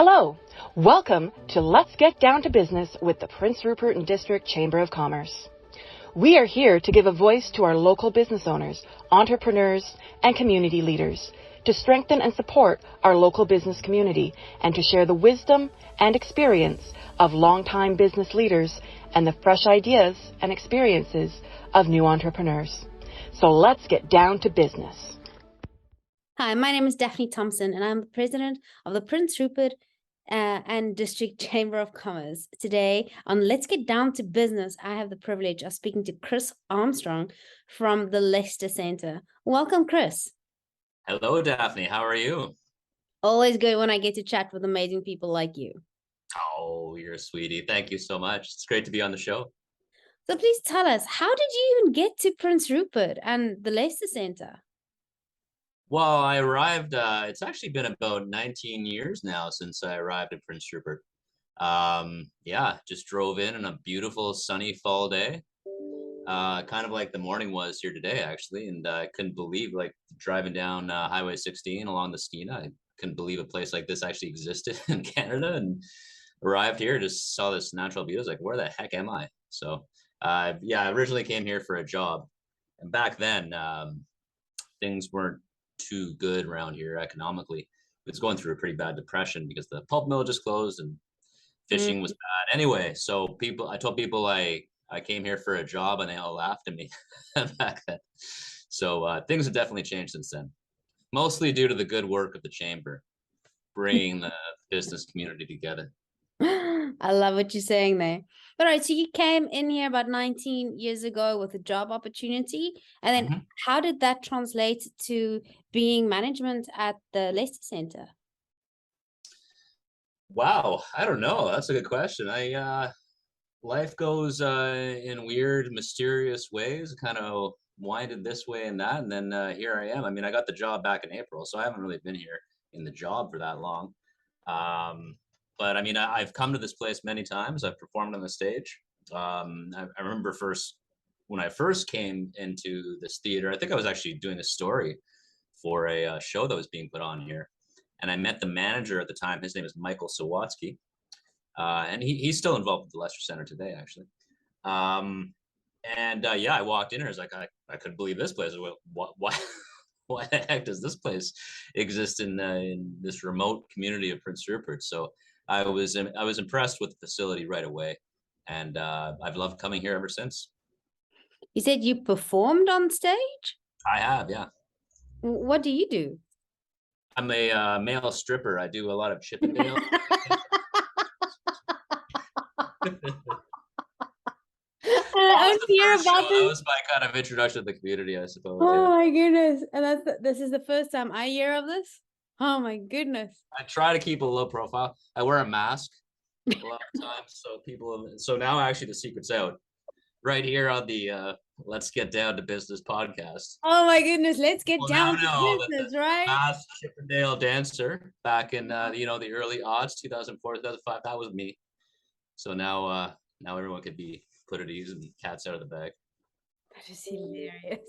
Hello, welcome to Let's Get Down to Business with the Prince Rupert and District Chamber of Commerce. We are here to give a voice to our local business owners, entrepreneurs, and community leaders to strengthen and support our local business community and to share the wisdom and experience of longtime business leaders and the fresh ideas and experiences of new entrepreneurs. So let's get down to business. Hi, my name is Daphne Thompson, and I'm the president of the Prince Rupert and District Chamber of Commerce. Today on Let's Get Down to Business, I have the privilege of speaking to Chris Armstrong from the Leicester Centre. Welcome, Chris. Hello, Daphne. How are you? Always good when I get to chat with amazing people like you. Oh, you're a sweetie. Thank you so much. It's great to be on the show. So please tell us, how did you even get to Prince Rupert and the Leicester Centre? Well, I arrived, it's actually been about 19 years now since I arrived at Prince Rupert. Just drove in a beautiful sunny fall day. Kind of like the morning was here today, actually. And I couldn't believe, like, driving down Highway 16 along the Skeena. I couldn't believe a place like this actually existed in Canada, and arrived here, just saw this natural beauty. I was like, where the heck am I? So, I originally came here for a job. And back then, things weren't too good around here economically. It's going through a pretty bad depression because the pulp mill just closed and fishing was bad. Anyway, so I told people I came here for a job, and they all laughed at me back then. So things have definitely changed since then, mostly due to the good work of the chamber, bringing the business community together. I love what you're saying there. All right, so you came in here about 19 years ago with a job opportunity, and then how did that translate to being management at the Leicester Centre? Wow, I don't know. That's a good question. Life goes in weird, mysterious ways, kind of winded this way and that, and then here I am. I mean, I got the job back in April, so I haven't really been here in the job for that long. But I mean, I've come to this place many times. I've performed on the stage. I remember when I first came into this theater, I think I was actually doing a story for a show that was being put on here. And I met the manager at the time. His name is Michael Sawatsky. And he's still involved with the Leicester Centre today, actually. I walked in here. I was like, I couldn't believe this place. Why the heck does this place exist in this remote community of Prince Rupert? So I was impressed with the facility right away, and I've loved coming here ever since. You said you performed on stage? I have, yeah. What do you do? I'm a male stripper. I do a lot of Chippendale. I hear about this. That was my kind of introduction to the community, I suppose. Oh my goodness! And this is the first time I hear of this. Oh my goodness! I try to keep a low profile. I wear a mask a lot of times, so now actually the secret's out. Right here on the Let's Get Down to Business podcast. Oh my goodness, let's get down to business, right? Masked Chippendale dancer back in the early aughts, 2004, 2005. That was me. So now everyone could be put at ease and cat's out of the bag. That is hilarious.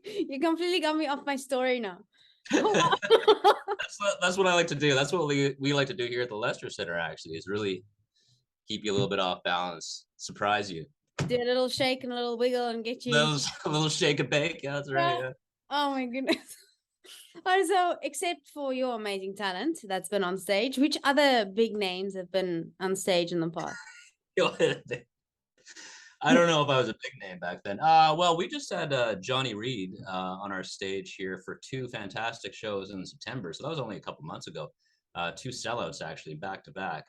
You completely got me off my story now. That's what I like to do. That's what we like to do here at the Leicester Centre, actually, is really keep you a little bit off balance, surprise you. Do a little shake and a little wiggle and get you. A little shake and bake. Yeah, that's right. Yeah. Oh my goodness. So, except for your amazing talent that's been on stage, which other big names have been on stage in the past? I don't know if I was a big name back then. Well, we just had Johnny Reed on our stage here for 2 fantastic shows in September. So that was only a couple months ago. 2 sellouts actually, back to back.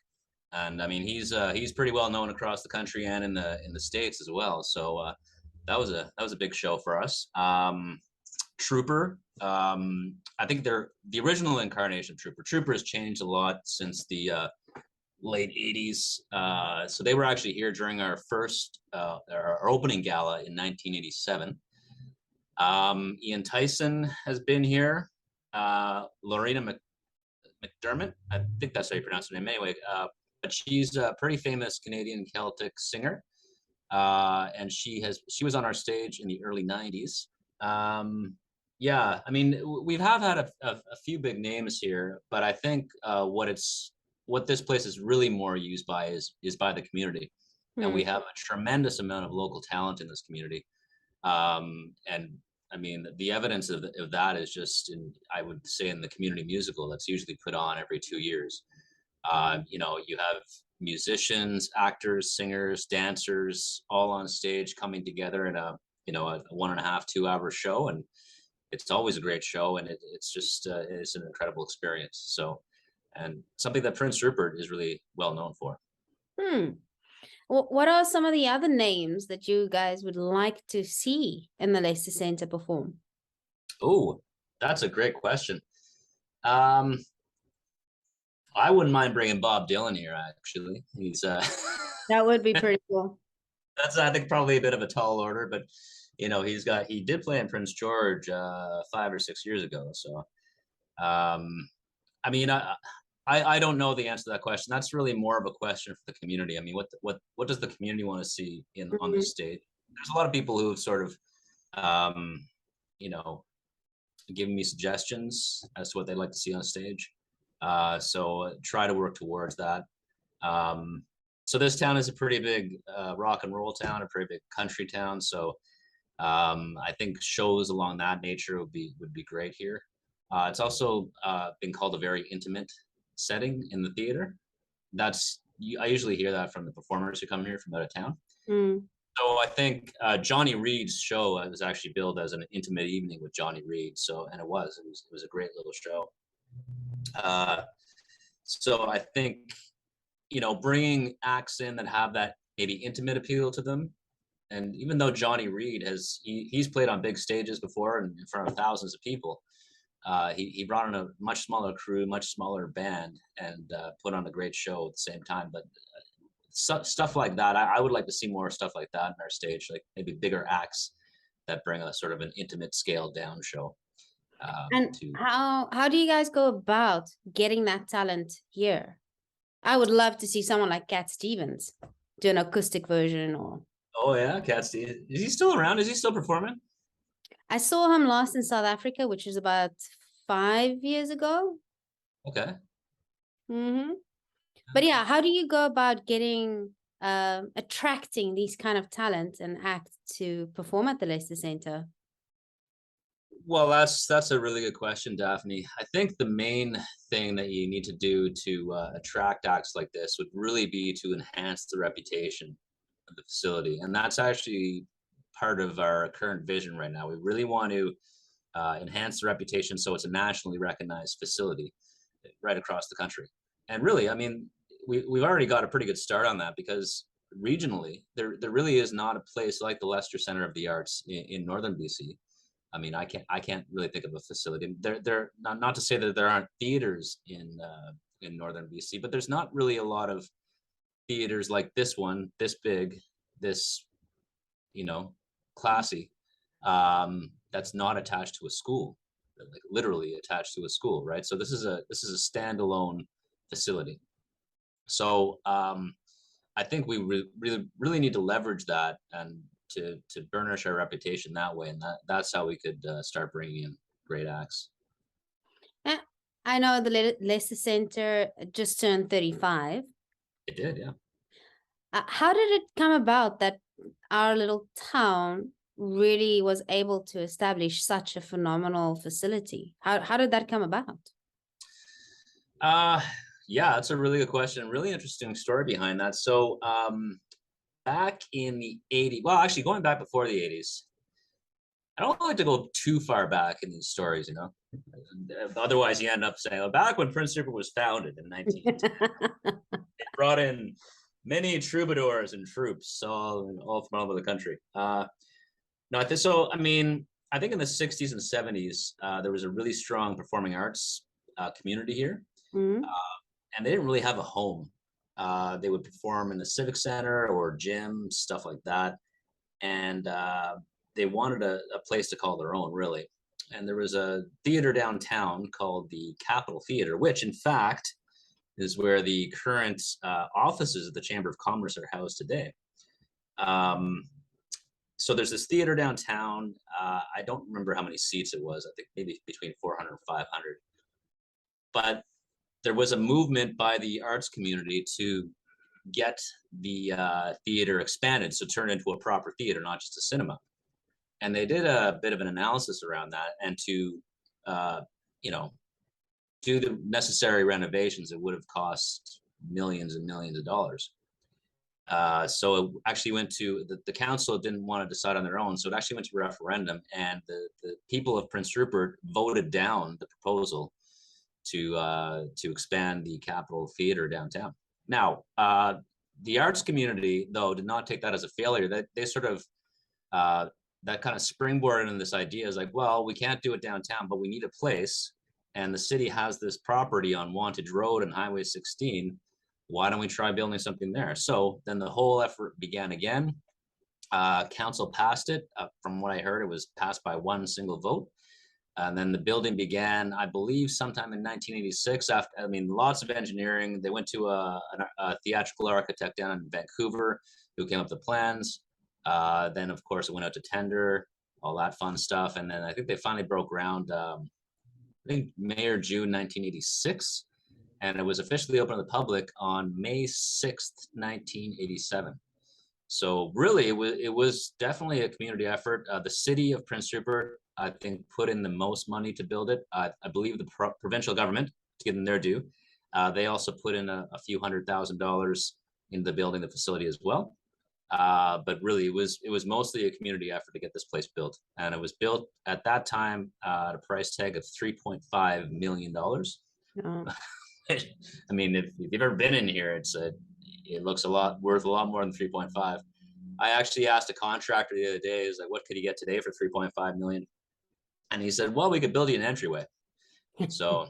And I mean, he's pretty well known across the country and in the States as well. So that was a big show for us. Trooper, I think they're the original incarnation of Trooper. Trooper has changed a lot since the late 80s. So they were actually here during our first our opening gala in 1987. Ian Tyson has been here. Lorena McDermott, I think that's how you pronounce her name anyway. But she's a pretty famous Canadian Celtic singer. And she was on our stage in the early 90s. Yeah, I mean, we've have had a few big names here, but I think what this place is really more used by is by the community, and we Hmm. have a tremendous amount of local talent in this community. And I mean, the evidence of that is just I would say in the community musical that's usually put on every 2 years. You know, you have musicians, actors, singers, dancers, all on stage coming together in a 1.5, 2 hour show, and it's always a great show, and it's just it's an incredible experience. So, and something that Prince Rupert is really well known for. Hmm. What are some of the other names that you guys would like to see in the Leicester Centre perform? Oh, that's a great question. Um, I wouldn't mind bringing Bob Dylan here. Actually, he's That would be pretty cool. that's I think probably a bit of a tall order, but you know he did play in Prince George 5 or 6 years ago. So I mean I don't know the answer to that question. That's really more of a question for the community. I mean, what does the community want to see in on Mhm. this stage? There's a lot of people who have sort of um, you know giving me suggestions as to what they'd like to see on stage. So try to work towards that. Um, so this town is a pretty big rock and roll town, a pretty big country town. So I think shows along that nature would be great here. It's also been called a very intimate setting in the theater. I usually hear that from the performers who come here from out of town. Mm. So I think Johnny Reed's show was actually billed as an intimate evening with Johnny Reed. So and it was a great little show. Uh, so I think bringing acts in that have that maybe intimate appeal to them. And even though Johnny Reed he's played on big stages before and in front of thousands of people, he brought in a much smaller crew, much smaller band, and put on a great show at the same time. But stuff like that, I would like to see more stuff like that in our stage, like maybe bigger acts that bring a sort of an intimate, scaled down show. And To how do you guys go about getting that talent here? I would love to see someone like Cat Stevens do an acoustic version. Or Oh yeah, Cat Steve, is he still around? Is he still performing? I saw him last in South Africa, which is about 5 years ago. Okay. Hmm. But yeah, how do you go about getting attracting these kind of talent and acts to perform at the Leicester Centre? Well, that's a really good question, Daphne. I think the main thing that you need to do to attract acts like this would really be to enhance the reputation of the facility, and that's actually part of our current vision right now. We really want to enhance the reputation so it's a nationally recognized facility right across the country. And really, I mean, we've already got a pretty good start on that because regionally, there really is not a place like the Leicester Center of the Arts in northern BC. I mean, I can't really think of a facility. There not to say that there aren't theaters in northern BC, but there's not really a lot of theaters like this one, this big, this you know, classy, that's not attached to a school, like literally attached to a school, right? So this is a standalone facility. So I think we really need to leverage that and to burnish our reputation that way, and that's how we could start bringing in great acts. Eh, I know the Leicester Centre just turned 35. It did, yeah. How did it come about that our little town really was able to establish such a phenomenal facility? How did that come about? Uh, yeah, that's a really good question. Really interesting story behind that. So, back in the 80s, well, actually going back before the 80s, I don't like to go too far back in these stories, you know. Otherwise, you end up saying, well, back when Prince Rupert was founded in 1910, it brought in many troubadours and troops all from all over the country. No, so I mean, I think in the 60s and 70s, there was a really strong performing arts community here, Mhm. and they didn't really have a home. They would perform in the civic center or gym, stuff like that, and they wanted a place to call their own, really. And there was a theater downtown called the Capitol Theater, which, in fact, is where the current offices of the Chamber of Commerce are housed today. Um, So there's this theater downtown. I don't remember how many seats it was. I think maybe between 400 and 500. But there was a movement by the arts community to get the theater expanded, so turn it into a proper theater, not just a cinema. And they did a bit of an analysis around that, and to you know, do the necessary renovations, it would have cost millions and millions of dollars. So it actually went to the council didn't want to decide on their own, so it actually went to referendum, and the people of Prince Rupert voted down the proposal to expand the Capitol Theater downtown. Now, the arts community, though, did not take that as a failure. That they sort of that kind of springboarded in this idea is like, well, we can't do it downtown, but we need a place, and the city has this property on Wantage Road and Highway 16. Why don't we try building something there? So then the whole effort began again. Council passed it. From what I heard, it was passed by one single vote. And then the building began, I believe, sometime in 1986. After, I mean, lots of engineering. They went to a theatrical architect down in Vancouver who came up with the plans. Then, of course, it went out to tender, all that fun stuff. And then I think they finally broke ground, I think May or June 1986. And it was officially open to the public on May 6th, 1987. So really, it was definitely a community effort. The city of Prince Rupert, I think, put in the most money to build it. I believe the provincial government, to give them their due, they also put in a few $100,000 into the building, the facility as well. But really, it was mostly a community effort to get this place built, and it was built at that time at a price tag of $3.5 million. Oh. I mean, if you've ever been in here, it looks worth a lot more than 3.5. I actually asked a contractor the other day, is like, what could you get today for 3.5 million? And he said, well, we could build you an entryway. So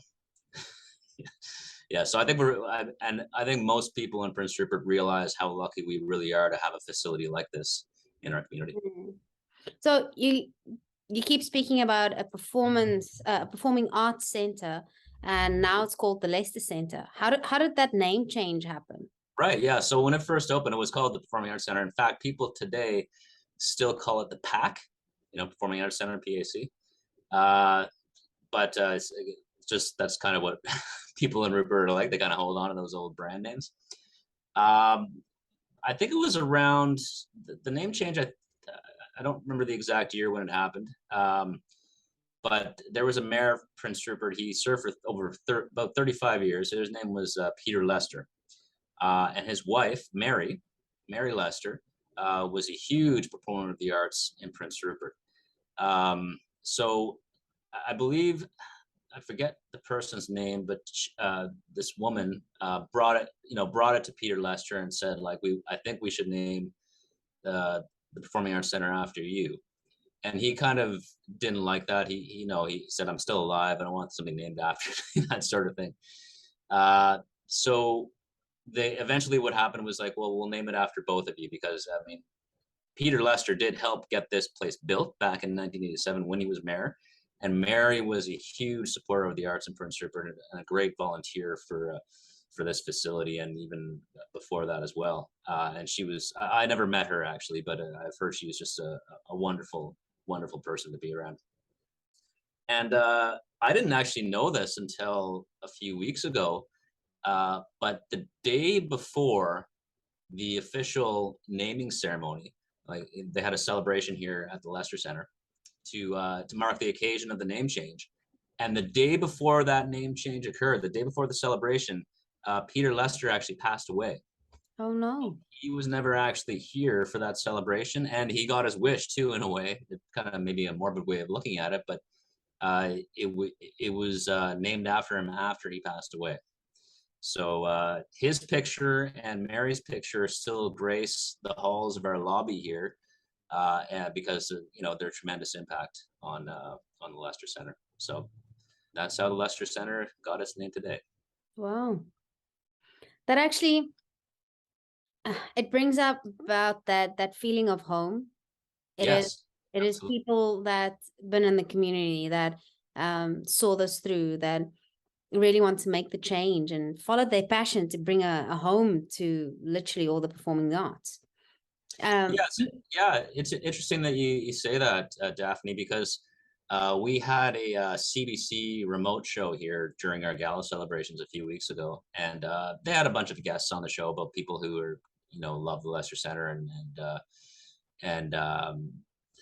yeah, so I think I think most people in Prince Rupert realize how lucky we really are to have a facility like this in our community. So you keep speaking about a performing arts center, and now it's called the Leicester Center. How did that name change happen? Right, yeah. So when it first opened, it was called the Performing Arts Center. In fact, people today still call it the PAC, Performing Arts Center, PAC. But it's just, that's kind of what people in Rupert are like. They kind of hold on to those old brand names. I think it was around the name change. I don't remember the exact year when it happened. But there was a mayor of Prince Rupert. He served for over about 35 years. His name was Peter Lester. And his wife, Mary Lester, was a huge proponent of the arts in Prince Rupert. So I believe, I forget the person's name, but this woman brought it to Peter Lester and said, like, I think we should name the Performing Arts Center after you. And he kind of didn't like that. He said, I'm still alive. I don't want something named after me, that sort of thing. So they eventually, what happened was like, well, we'll name it after both of you, because I mean, Peter Lester did help get this place built back in 1987 when he was mayor, and Mary was a huge supporter of the arts in Prince Rupert and a great volunteer for this facility, and even before that as well. And she was, I never met her actually, but I've heard she was just a wonderful person to be around. And I didn't actually know this until a few weeks ago. But the day before the official naming ceremony, like, they had a celebration here at the Leicester Center to mark the occasion of the name change. And the day before that name change occurred, the day before the celebration, Peter Lester actually passed away. Oh no! He was never actually here for that celebration, and he got his wish too, in a way. It's kind of maybe a morbid way of looking at it, but it was named after him after he passed away. So his picture and Mary's picture still grace the halls of our lobby here, and because of their tremendous impact on the Leicester Center. So that's how the Leicester Center got its name today. Wow, that actually it brings up about that feeling of home. It is people that been in the community that saw this through, that really want to make the change and followed their passion to bring a home to literally all the performing arts. Yes, yeah, it's interesting that you say that, Daphne, because we had a CBC remote show here during our gala celebrations a few weeks ago, and they had a bunch of guests on the show about people who are, love the Leicester Center and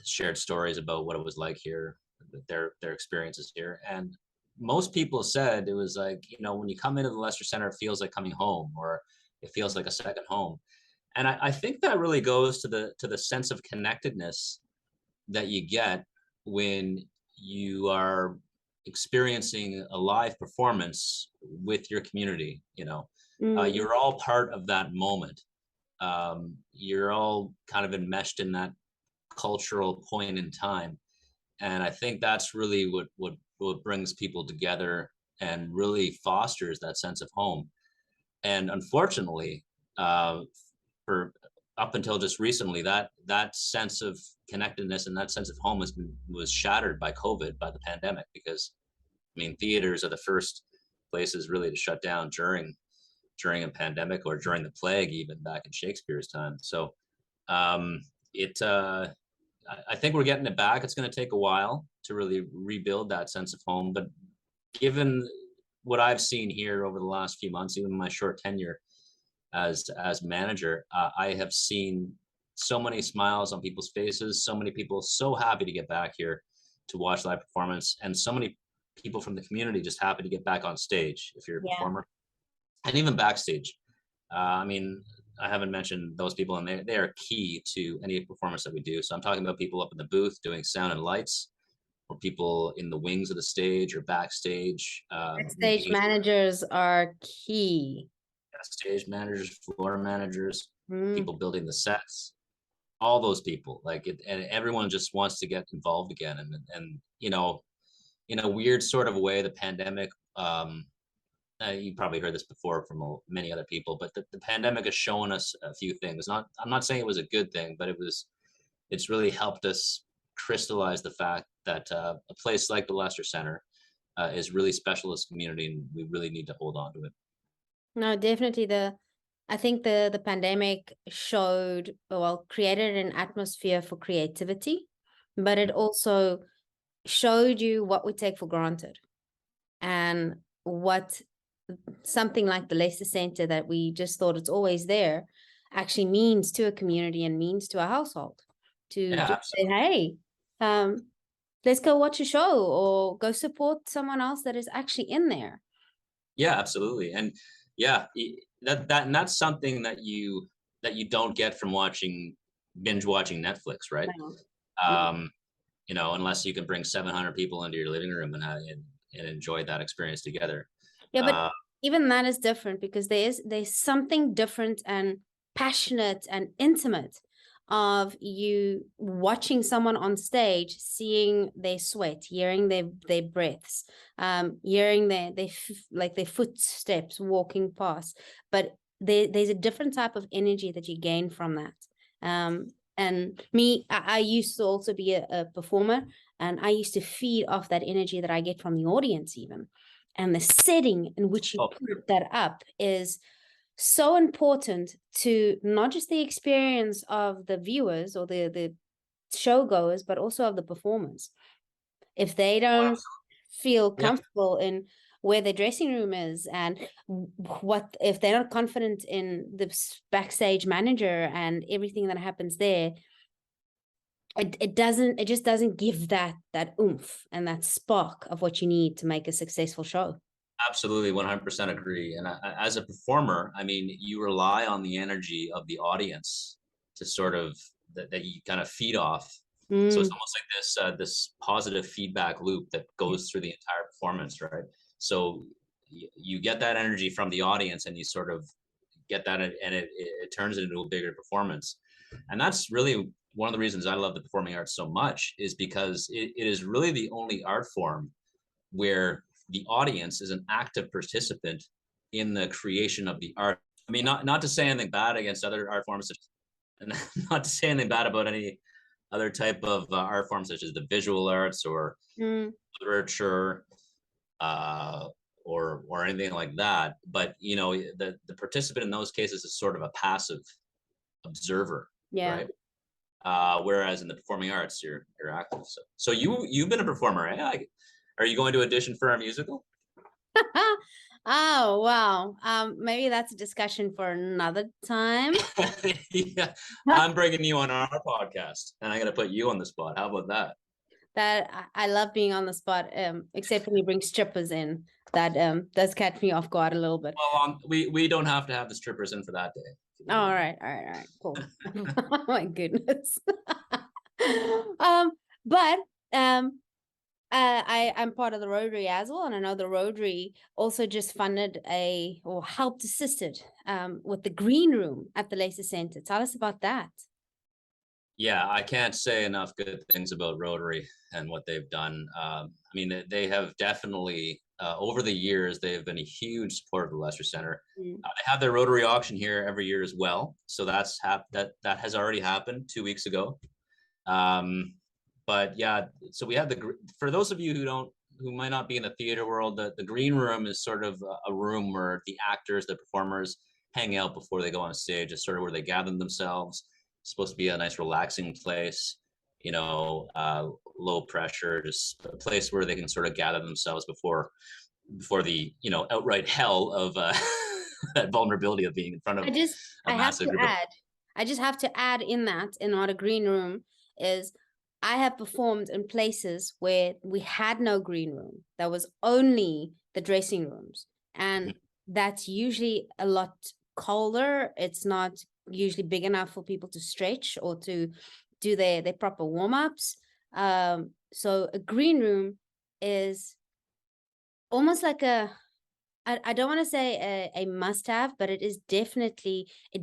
shared stories about what it was like here, their experiences here, and most people said it was like, when you come into the Leicester Center, it feels like coming home, or it feels like a second home. And I think that really goes to the sense of connectedness that you get when you are experiencing a live performance with your community. You're all part of that moment. You're all kind of enmeshed in that cultural point in time, and I think that's really what brings people together and really fosters that sense of home. And unfortunately, for up until just recently, that sense of connectedness and that sense of home was shattered by COVID, by the pandemic, because I mean, theaters are the first places really to shut down during a pandemic, or during the plague, even back in Shakespeare's time. So it I think we're getting it back. It's going to take a while to really rebuild that sense of home, but given what I've seen here over the last few months, even my short tenure as manager, I have seen so many smiles on people's faces, so many people so happy to get back here to watch live performance, and so many people from the community just happy to get back on stage if you're a performer, and even backstage. I mean, I haven't mentioned those people, and they are key to any performance that we do. So I'm talking about people up in the booth doing sound and lights, or people in the wings of the stage or backstage. Backstage managers are key. Stage managers, floor managers, people building the sets, all those people, like it, and everyone just wants to get involved again. And in a weird sort of way, the pandemic, you probably heard this before from many other people, but the pandemic has shown us a few things. I'm not saying it was a good thing, but it's really helped us crystallize the fact that a place like the Leicester Center is really special as a community, and we really need to hold on to it. No, definitely. I think the pandemic created an atmosphere for creativity, but it also showed you what we take for granted, and what something like the Leicester Center that we just thought it's always there actually means to a community and means to a household. To just say, hey, let's go watch a show or go support someone else that is actually in there. Yeah, absolutely. And yeah, and that's something that you don't get from binge watching Netflix, right? No. Unless you can bring 700 people into your living room and enjoy that experience together. Yeah, but even that is different, because there's something different and passionate and intimate of you watching someone on stage, seeing their sweat, hearing their breaths, hearing their footsteps walking past. But there's a different type of energy that you gain from that. And me, I used to also be a performer, and I used to feed off that energy that I get from the audience even. And the setting in which you put that up is so important to not just the experience of the viewers or the showgoers, but also of the performers. If they don't feel comfortable in where their dressing room is, and if they're not confident in the backstage manager and everything that happens there, it just doesn't give that oomph and that spark of what you need to make a successful show. Absolutely, 100% agree. And as a performer, I mean, you rely on the energy of the audience to sort of that you kind of feed off. So it's almost like this positive feedback loop that goes through the entire performance, right? So you get that energy from the audience, and you sort of get that, and it turns it into a bigger performance. And that's really one of the reasons I love the performing arts so much, is because it is really the only art form where the audience is an active participant in the creation of the art. I mean, not to say anything bad against other art forms, and not to say anything bad about any other type of art forms, such as the visual arts or literature, or anything like that. But the participant in those cases is sort of a passive observer. Yeah. right? Whereas in the performing arts, you're active. So you've been a performer, eh? Are you going to audition for our musical? Oh, wow. Maybe that's a discussion for another time. Yeah, I'm bringing you on our podcast, and I'm gonna put you on the spot. How about that? That I love being on the spot, except when you bring strippers in. That does catch me off guard a little bit. Well, we don't have to have the strippers in for that day. Oh, all right, cool. Oh my goodness. But I'm part of the Rotary as well, and I know the Rotary also just funded or helped assisted with the green room at the Leicester Centre. Tell us about that. Yeah, I can't say enough good things about Rotary and what they've done. I mean, they have definitely over the years they have been a huge support of the Leicester Centre. They have their Rotary auction here every year as well, so that has already happened 2 weeks ago. But yeah, so we have for those of you who might not be in the theater world, the green room is sort of a room where the actors, the performers hang out before they go on stage. It's sort of where they gather themselves. It's supposed to be a nice relaxing place, low pressure, just a place where they can sort of gather themselves before the outright hell of that vulnerability of being in front of a massive group. I just have to add in what a green room is. I have performed in places where we had no green room. There was only the dressing rooms. And that's usually a lot colder. It's not usually big enough for people to stretch or to do their proper warm-ups. So a green room is almost like I don't want to say a must-have, but it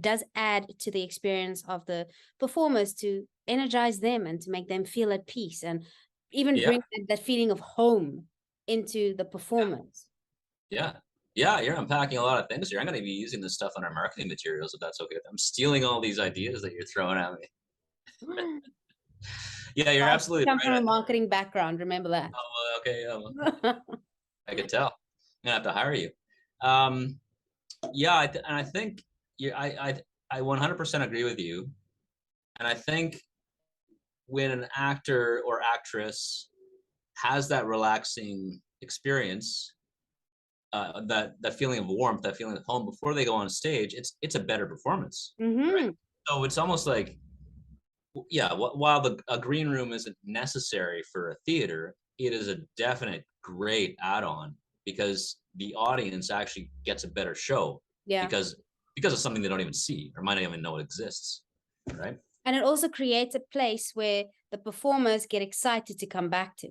does add to the experience of the performers to energize them and to make them feel at peace and even bring that feeling of home into the performance. Yeah, you're unpacking a lot of things here. I'm going to be using this stuff on our marketing materials, if that's okay. I'm stealing all these ideas that you're throwing at me. Yeah, you're absolutely right. I come from a marketing background, remember that. Oh, okay. I could tell. I'm gonna have to hire you. Yeah, and I think I 100% agree with you. And I think when an actor or actress has that relaxing experience, that feeling of warmth, that feeling of home before they go on stage, it's a better performance. Right? So it's almost like, yeah, while a green room isn't necessary for a theater, it is a definite great add-on because the audience actually gets a better show. Yeah. Because of something they don't even see or might not even know it exists, right? And it also creates a place where the performers get excited to come back to.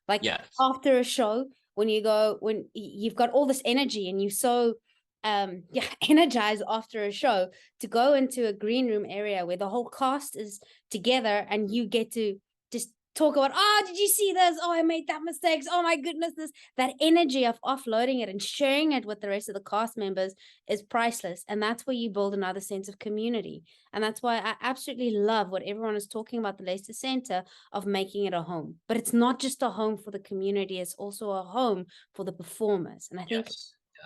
Like after a show, when you've got all this energy and you're so energized after a show, to go into a green room area where the whole cast is together and you get to just talk about, oh, did you see this? Oh, I made that mistake. Oh my goodness, that energy of offloading it and sharing it with the rest of the cast members is priceless. And that's where you build another sense of community. And that's why I absolutely love what everyone is talking about the Leicester Centre of making it a home. But it's not just a home for the community, it's also a home for the performers. And I think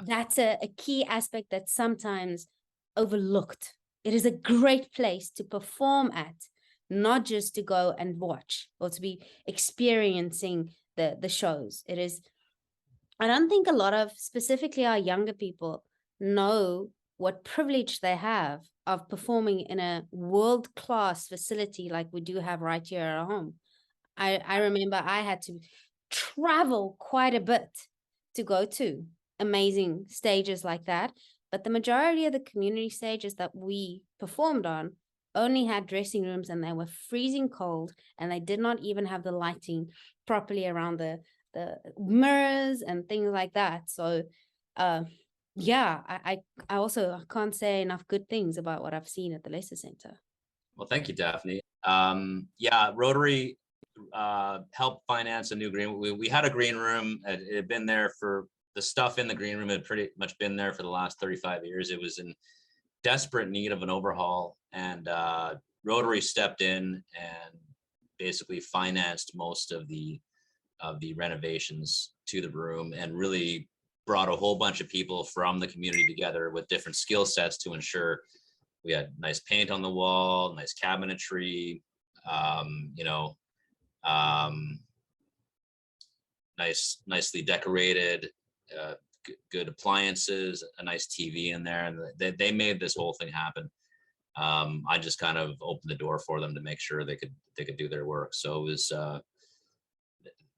that's a key aspect that's sometimes overlooked. It is a great place to perform at, not just to go and watch or to be experiencing the shows. It is, I don't think a lot of, specifically our younger people, know what privilege they have of performing in a world-class facility like we do have right here at home. I remember I had to travel quite a bit to go to amazing stages like that. But the majority of the community stages that we performed on only had dressing rooms and they were freezing cold and they did not even have the lighting properly around the mirrors and things like that. So yeah, I also can't say enough good things about what I've seen at the Leicester Centre. Well, thank you, Daphne. Yeah, Rotary helped finance a new green. We had a green room. It had been there for the stuff in the green room had pretty much been there for the last 35 years. It was in desperate need of an overhaul, and Rotary stepped in and basically financed most of the renovations to the room and really brought a whole bunch of people from the community together with different skill sets to ensure we had nice paint on the wall, nice cabinetry, you know, nicely decorated, good appliances, a nice TV in there, and they made this whole thing happen. I just kind of opened the door for them to make sure they could do their work. So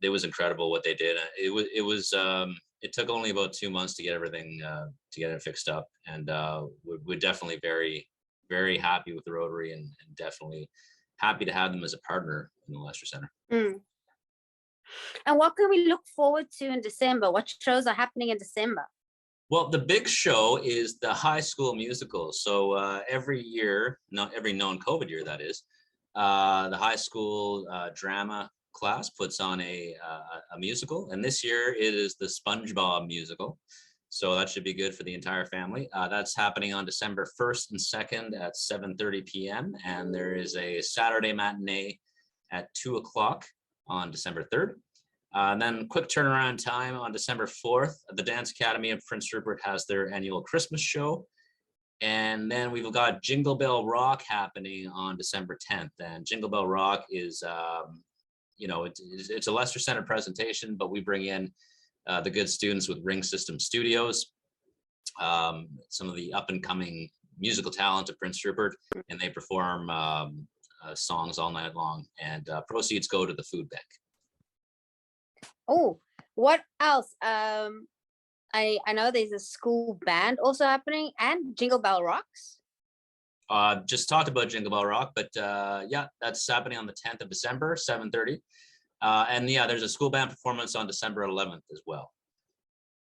it was incredible what they did. It took only about 2 months to get everything to get it fixed up, and we're definitely very happy with the Rotary, and definitely happy to have them as a partner in the Leicester Center. Mm. And what can we look forward to in December? What shows are happening in December? Well, the big show is the high school musical. So every year, not every non-COVID year, that is, the high school drama class puts on a musical, and this year it is the SpongeBob musical. So that should be good for the entire family. That's happening on December 1st and 2nd at 7:30 p.m. And there is a Saturday matinee at 2 o'clock on December 3rd. And then quick turnaround time on December 4th, the Dance Academy of Prince Rupert has their annual Christmas show. And then we've got Jingle Bell Rock happening on December 10th. And Jingle Bell Rock is, you know, it's a Leicester Center presentation, but we bring in the good students with Ring System Studios, some of the up and coming musical talent of Prince Rupert, and they perform songs all night long, and proceeds go to the food bank. Oh, what else? I know there's a school band also happening, and Jingle Bell Rocks. Just talked about Jingle Bell Rock, but yeah, that's happening on the 10th of December, 7:30. And yeah, there's a school band performance on December 11th as well.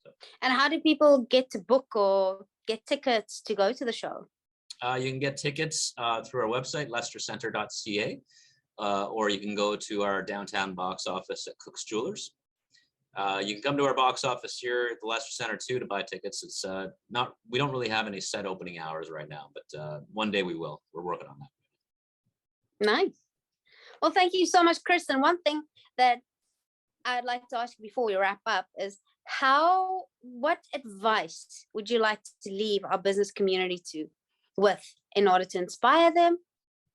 So, and how do people get to book or get tickets to go to the show? You can get tickets through our website, leicestercenter.ca, or you can go to our downtown box office at Cook's Jewelers. You can come to our box office here at the Leicester Center too to buy tickets. It's we don't really have any set opening hours right now, but one day we will. We're working on that. Nice. Well, thank you so much, Chris. And one thing that I'd like to ask you before we wrap up is what advice would you like to leave our business community with in order to inspire them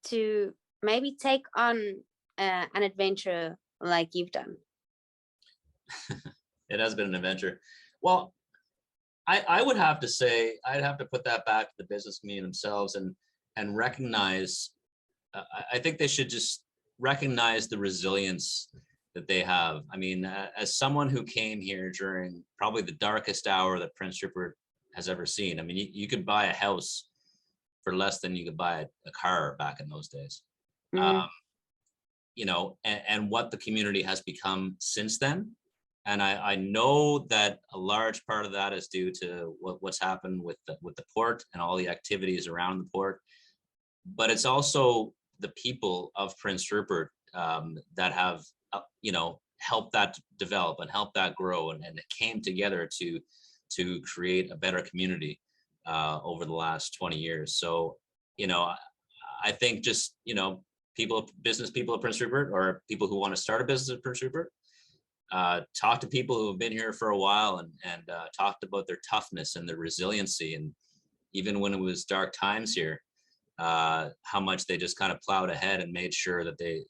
to maybe take on an adventure like you've done? It has been an adventure. Well, I would have to say, I'd have to put that back to the business community themselves and recognize, I think they should just recognize the resilience that they have. I mean, as someone who came here during probably the darkest hour that Prince Rupert has ever seen, I mean, you could buy a house for less than you could buy a car back in those days. Mm-hmm. You know, and what the community has become since then. And I know that a large part of that is due to what's happened with the port and all the activities around the port. But it's also the people of Prince Rupert that have, you know, helped that develop and helped that grow, and it came together to create a better community over the last 20 years. So, you know, I think just, you know, business people of Prince Rupert, or people who want to start a business at Prince Rupert, talk to people who have been here for a while and talked about their toughness and their resiliency, and even when it was dark times here, how much they just kind of plowed ahead and made sure that they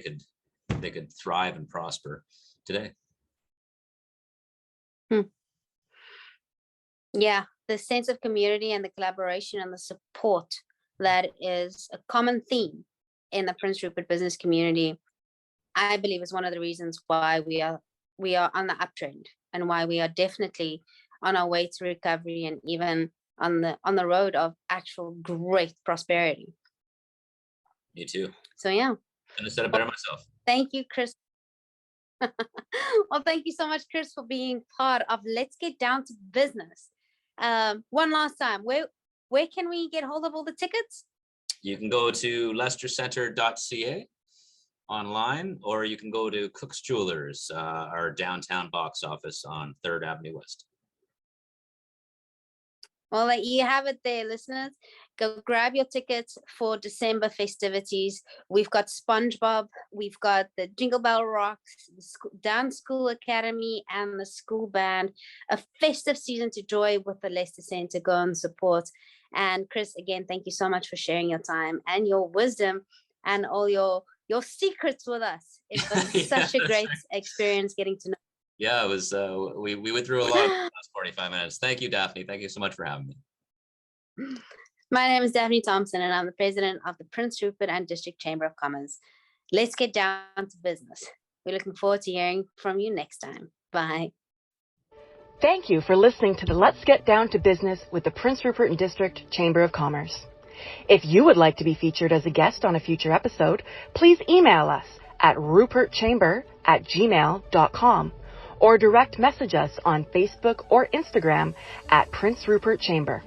could thrive and prosper today. Yeah, the sense of community and the collaboration and the support that is a common theme in the Prince Rupert business community, I believe, is one of the reasons why we are on the uptrend, and why we are definitely on our way to recovery, and even on the road of actual great prosperity. Me too. So yeah. And I said it better myself. Thank you, Chris. Well, thank you so much, Chris, for being part of Let's Get Down to Business. One last time, where can we get hold of all the tickets? You can go to leicestercenter.ca online, or you can go to Cook's Jewelers, our downtown box office on 3rd Avenue West. Well, you have it there, listeners. Go grab your tickets for December festivities. We've got SpongeBob, we've got the Jingle Bell Rocks, the Dance School Academy, and the school band. A festive season to joy with the Leicester Centre. Go and support. And Chris, again, thank you so much for sharing your time and your wisdom and all your secrets with us. It was such a great experience getting to know. Yeah, it was. We went through a lot in the last 45 minutes. Thank you, Daphne. Thank you so much for having me. My name is Daphne Thompson, and I'm the president of the Prince Rupert and District Chamber of Commerce. Let's get down to business. We're looking forward to hearing from you next time. Bye. Thank you for listening to the Let's Get Down to Business with the Prince Rupert and District Chamber of Commerce. If you would like to be featured as a guest on a future episode, please email us at rupertchamber@gmail.com or direct message us on Facebook or Instagram at Prince Rupert Chamber.